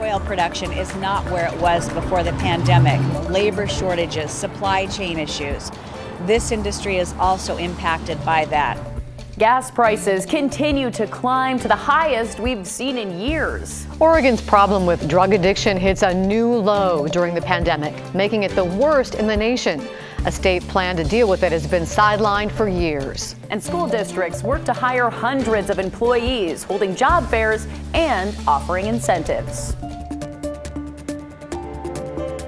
oil production is not where it was before the pandemic. Labor shortages, supply chain issues. This industry is also impacted by that. Gas prices continue to climb to the highest we've seen in years. Oregon's problem with drug addiction hits a new low during the pandemic, making it the worst in the nation. A state plan to deal with it has been sidelined for years. And school districts work to hire hundreds of employees, holding job fairs and offering incentives.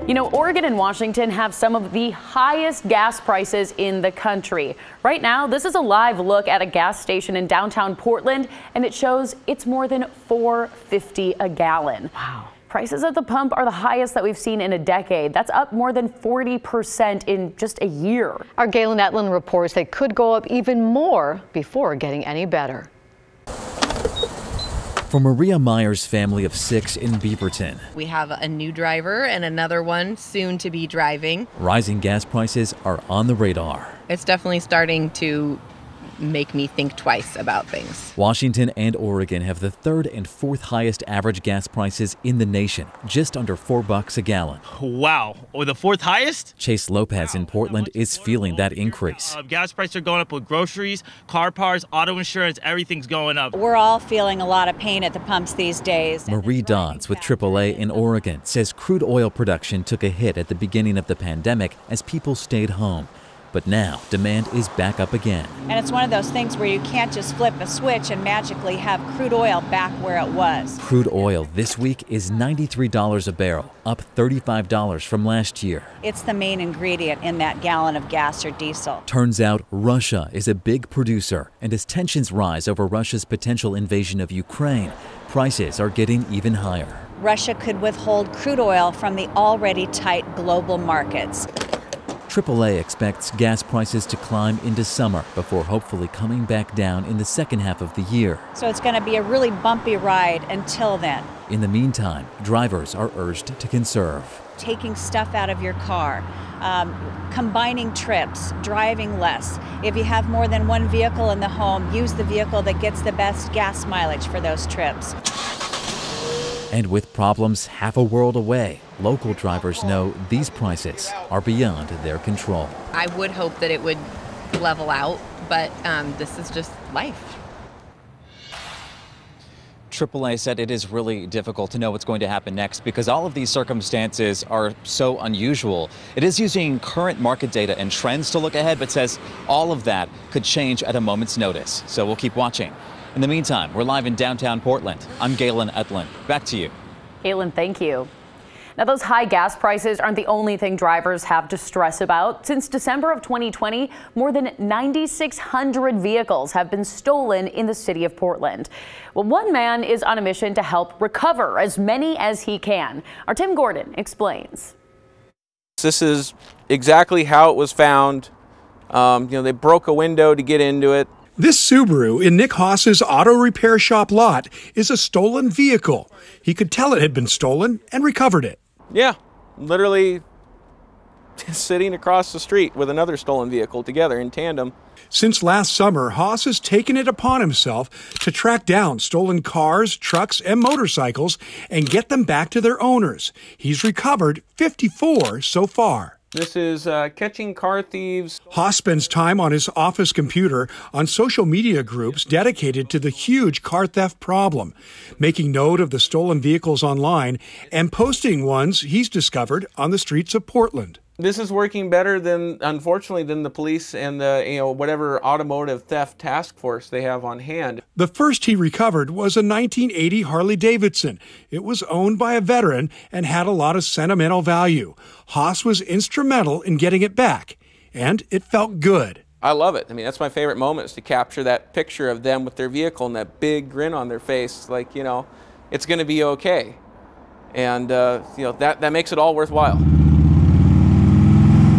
You know, Oregon and Washington have some of the highest gas prices in the country. Right now, this is a live look at a gas station in downtown Portland, and it shows it's more than $4.50 a gallon. Wow. Prices at the pump are the highest that we've seen in a decade. That's up more than 40% in just a year. Our Galen Etlin reports they could go up even more before getting any better. For Maria Meyer's family of 6 in Beaverton, we have a new driver and another one soon to be driving. Rising gas prices are on the radar. It's definitely starting to make me think twice about things. Washington and Oregon have the 3rd and 4th highest average gas prices in the nation, just under $4 a gallon. Wow, or the 4th highest? Chase Lopez in Portland is feeling that increase. Gas prices are going up with groceries, car parts, auto insurance, everything's going up. We're all feeling a lot of pain at the pumps these days. Marie Dodds with AAA in Oregon says crude oil production took a hit at the beginning of the pandemic as people stayed home. But now demand is back up again. And it's one of those things where you can't just flip a switch and magically have crude oil back where it was. Crude oil this week is $93 a barrel, up $35 from last year. It's the main ingredient in that gallon of gas or diesel. Turns out Russia is a big producer, and as tensions rise over Russia's potential invasion of Ukraine, prices are getting even higher. Russia could withhold crude oil from the already tight global markets. AAA expects gas prices to climb into summer before hopefully coming back down in the second half of the year. So it's going to be a really bumpy ride until then. In the meantime, drivers are urged to conserve. Taking stuff out of your car, combining trips, driving less. If you have more than one vehicle in the home, use the vehicle that gets the best gas mileage for those trips. And with problems half a world away, local drivers know these prices are beyond their control. I would hope that it would level out, but this is just life. AAA said it is really difficult to know what's going to happen next because all of these circumstances are so unusual. It is using current market data and trends to look ahead, but says all of that could change at a moment's notice. So we'll keep watching. In the meantime, we're live in downtown Portland. I'm Galen Etlin. Back to you. Galen, thank you. Now, those high gas prices aren't the only thing drivers have to stress about. Since December of 2020, more than 9,600 vehicles have been stolen in the city of Portland. Well, one man is on a mission to help recover as many as he can. Our Tim Gordon explains. This is exactly how it was found. They broke a window to get into it. This Subaru in Nick Haas's auto repair shop lot is a stolen vehicle. He could tell it had been stolen and recovered it. Yeah, literally sitting across the street with another stolen vehicle together in tandem. Since last summer, Haas has taken it upon himself to track down stolen cars, trucks, and motorcycles and get them back to their owners. He's recovered 54 so far. This is catching car thieves. Haas spends time on his office computer on social media groups dedicated to the huge car theft problem, making note of the stolen vehicles online and posting ones he's discovered on the streets of Portland. This is working better than, unfortunately, than the police and the, whatever automotive theft task force they have on hand. The first he recovered was a 1980 Harley Davidson. It was owned by a veteran and had a lot of sentimental value. Haas was instrumental in getting it back, and it felt good. I love it. I mean, that's my favorite moment, is to capture that picture of them with their vehicle and that big grin on their face, like, it's going to be okay. And, that makes it all worthwhile.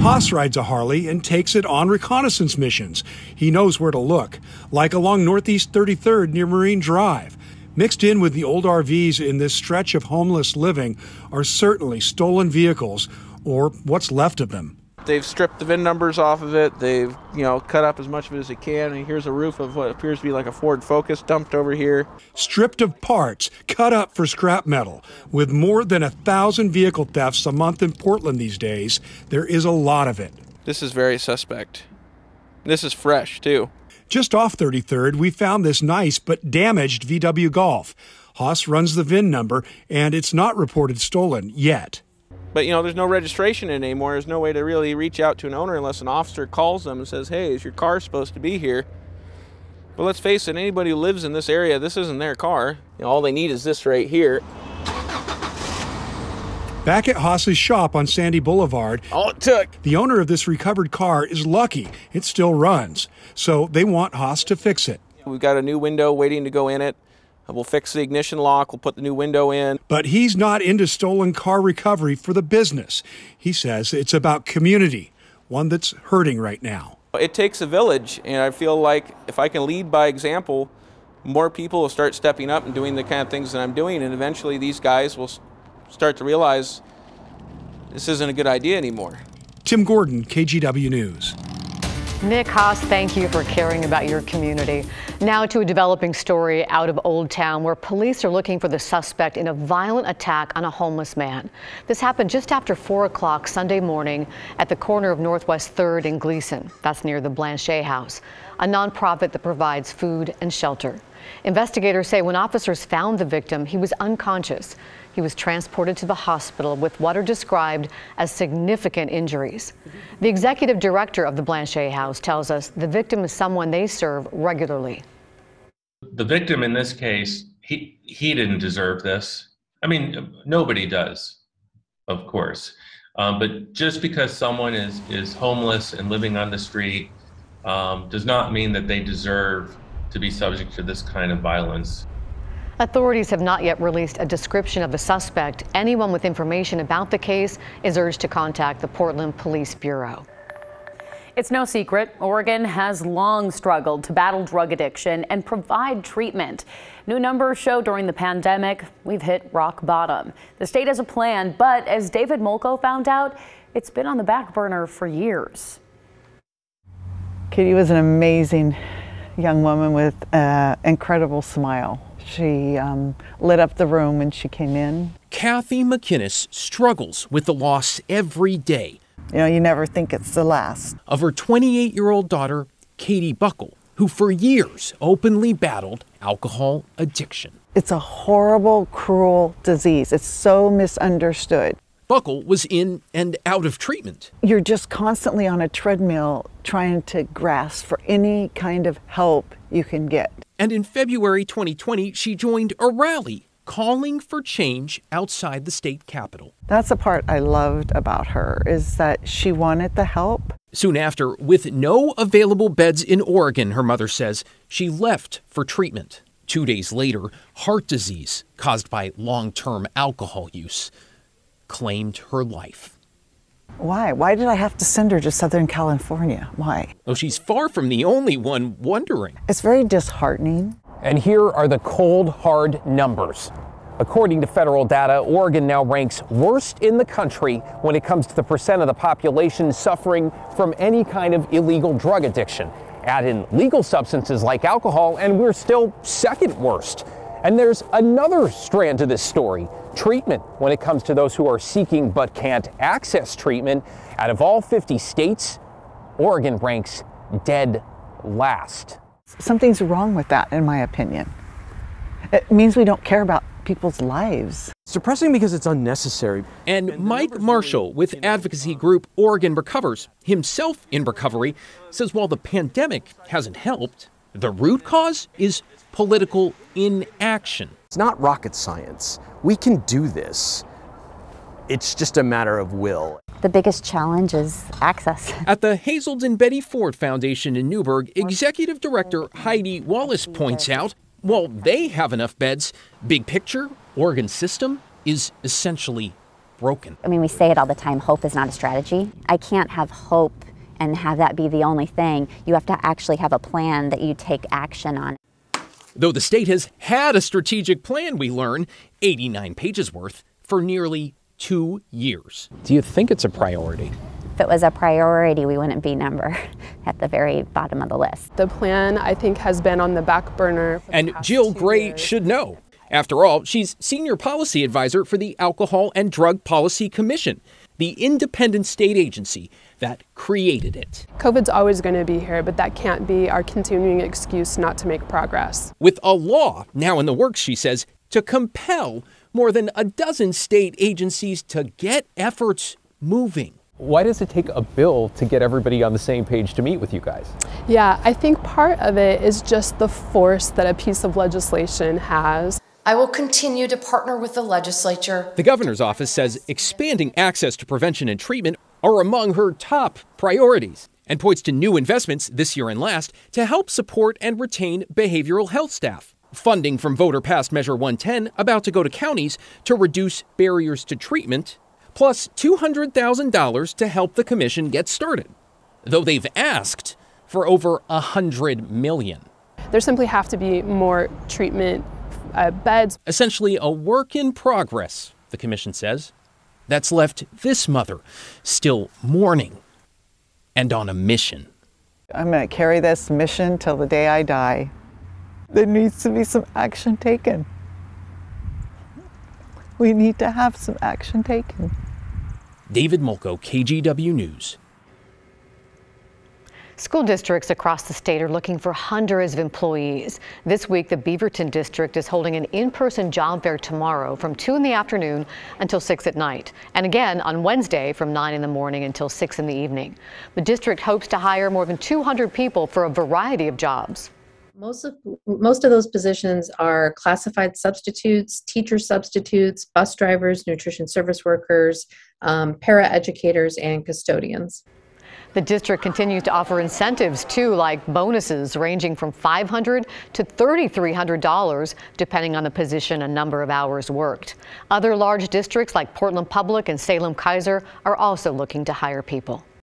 Haas rides a Harley and takes it on reconnaissance missions. He knows where to look, like along Northeast 33rd near Marine Drive. Mixed in with the old RVs in this stretch of homeless living are certainly stolen vehicles, or what's left of them. They've stripped the VIN numbers off of it. They've, cut up as much of it as they can. And here's a roof of what appears to be like a Ford Focus dumped over here. Stripped of parts, cut up for scrap metal. With more than 1,000 vehicle thefts a month in Portland these days, there is a lot of it. This is very suspect. This is fresh, too. Just off 33rd, we found this nice but damaged VW Golf. Haas runs the VIN number, and it's not reported stolen yet. But, there's no registration in it anymore. There's no way to really reach out to an owner unless an officer calls them and says, hey, is your car supposed to be here? But let's face it, anybody who lives in this area, this isn't their car. All they need is this right here. Back at Haas's shop on Sandy Boulevard, all it took. The owner of this recovered car is lucky it still runs. So they want Haas to fix it. We've got a new window waiting to go in it. We'll fix the ignition lock. We'll put the new window in. But he's not into stolen car recovery for the business. He says it's about community, one that's hurting right now. It takes a village, and I feel like if I can lead by example, more people will start stepping up and doing the kind of things that I'm doing, and eventually these guys will start to realize this isn't a good idea anymore. Tim Gordon, KGW News. Nick Haas, thank you for caring about your community. Now to a developing story out of Old Town, where police are looking for the suspect in a violent attack on a homeless man. This happened just after 4 o'clock Sunday morning at the corner of Northwest 3rd and Gleason. That's near the Blanchet House, a nonprofit that provides food and shelter. Investigators say when officers found the victim, he was unconscious. He was transported to the hospital with what are described as significant injuries. The executive director of the Blanchet House tells us the victim is someone they serve regularly. The victim in this case, he didn't deserve this. I mean, nobody does, of course. But just because someone is homeless and living on the street does not mean that they deserve to be subject to this kind of violence. Authorities have not yet released a description of the suspect. Anyone with information about the case is urged to contact the Portland Police Bureau. It's no secret, Oregon has long struggled to battle drug addiction and provide treatment. New numbers show during the pandemic, we've hit rock bottom. The state has a plan, but as David Molko found out, it's been on the back burner for years. Katie was an amazing young woman with an incredible smile. She lit up the room when she came in. Kathy McInnes struggles with the loss every day. You never think it's the last. Of her 28-year-old daughter, Katie Buckle, who for years openly battled alcohol addiction. It's a horrible, cruel disease. It's so misunderstood. Buckle was in and out of treatment. You're just constantly on a treadmill trying to grasp for any kind of help you can get. And in February 2020, she joined a rally calling for change outside the state capitol. That's the part I loved about her, is that she wanted the help. Soon after, with no available beds in Oregon, her mother says, she left for treatment. 2 days later, heart disease caused by long-term alcohol use claimed her life. Why? Why did I have to send her to Southern California? Why? Well, she's far from the only one wondering. It's very disheartening. And here are the cold, hard numbers. According to federal data, Oregon now ranks worst in the country when it comes to the percent of the population suffering from any kind of illegal drug addiction. Add in legal substances like alcohol, and we're still second worst. And there's another strand to this story. Treatment when it comes to those who are seeking but can't access treatment. Out of all 50 states, Oregon ranks dead last. Something's wrong with that, in my opinion. It means we don't care about people's lives. It's depressing because it's unnecessary. And Mike Marshall with advocacy group Oregon Recovers, himself in recovery, says while the pandemic hasn't helped, the root cause is political inaction. It's not rocket science. We can do this. It's just a matter of will. The biggest challenge is access. At the Hazelden and Betty Ford Foundation in Newburgh, Executive Director Heidi Wallace points out, while they have enough beds, big picture, Oregon's system is essentially broken. I mean, we say it all the time, hope is not a strategy. I can't have hope and have that be the only thing. You have to actually have a plan that you take action on. Though the state has had a strategic plan, we learn, 89 pages worth, for nearly 2 years. Do you think it's a priority? If it was a priority, we wouldn't be number at the very bottom of the list. The plan, I think, has been on the back burner. And Jill Gray should know. After all, she's senior policy advisor for the Alcohol and Drug Policy Commission, the independent state agency that created it. COVID's always going to be here, but that can't be our continuing excuse not to make progress. With a law now in the works, she says, to compel more than a dozen state agencies to get efforts moving. Why does it take a bill to get everybody on the same page to meet with you guys? Yeah, I think part of it is just the force that a piece of legislation has. I will continue to partner with the legislature. The governor's office says expanding access to prevention and treatment are among her top priorities and points to new investments this year and last to help support and retain behavioral health staff. Funding from voter passed Measure 110 about to go to counties to reduce barriers to treatment, plus $200,000 to help the commission get started, though they've asked for over $100 million. There simply have to be more treatment beds. Essentially a work in progress, the commission says. That's left this mother still mourning and on a mission. I'm going to carry this mission till the day I die. There needs to be some action taken. We need to have some action taken. David Mulco, KGW News. School districts across the state are looking for hundreds of employees. This week, the Beaverton district is holding an in-person job fair tomorrow from 2 in the afternoon until 6 at night, and again on Wednesday from 9 in the morning until 6 in the evening. The district hopes to hire more than 200 people for a variety of jobs. Most of those positions are classified substitutes, teacher substitutes, bus drivers, nutrition service workers, para-educators, and custodians. The district continues to offer incentives too, like bonuses ranging from $500 to $3,300, depending on the position and number of hours worked. Other large districts like Portland Public and Salem Kaiser are also looking to hire people.